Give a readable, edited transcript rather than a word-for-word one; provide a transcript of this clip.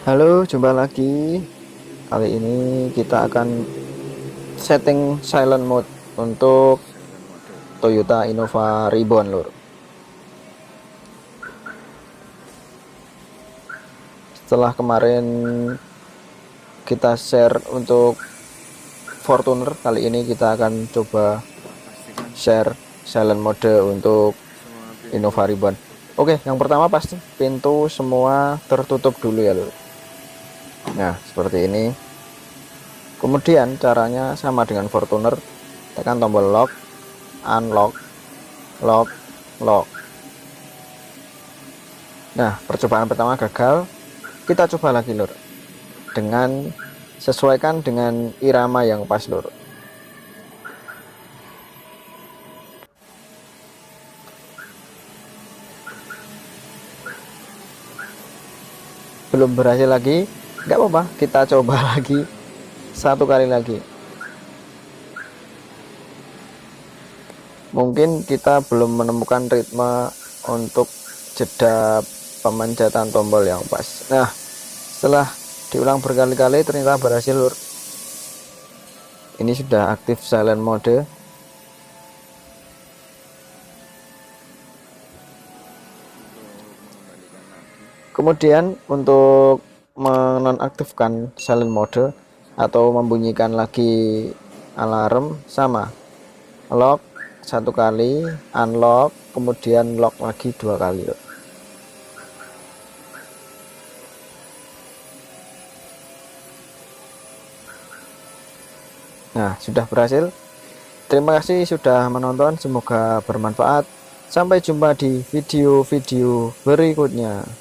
Halo, jumpa lagi. Kali ini kita akan setting silent mode untuk Toyota Innova Reborn, lur. Setelah kemarin kita share untuk Fortuner, kali ini kita akan coba share silent mode untuk Innova Reborn. Oke, yang pertama pasti pintu semua tertutup dulu ya, lur. Nah, seperti ini. Kemudian caranya sama dengan Fortuner, tekan tombol lock, unlock, lock, lock. Nah, percobaan pertama gagal. Kita coba lagi, lur. Dengan sesuaikan dengan irama yang pas, lur. Belum berhasil lagi, nggak apa-apa, kita coba lagi satu kali lagi. Mungkin kita belum menemukan ritme untuk jeda pemencatan tombol yang pas. Nah, setelah diulang berkali-kali ternyata berhasil, lur. Ini sudah aktif silent mode. Kemudian untuk menonaktifkan silent mode atau membunyikan lagi alarm, sama, lock satu kali, unlock, kemudian lock lagi 2 kali. Nah, sudah berhasil. Terima kasih sudah menonton, semoga bermanfaat. Sampai jumpa di video-video berikutnya.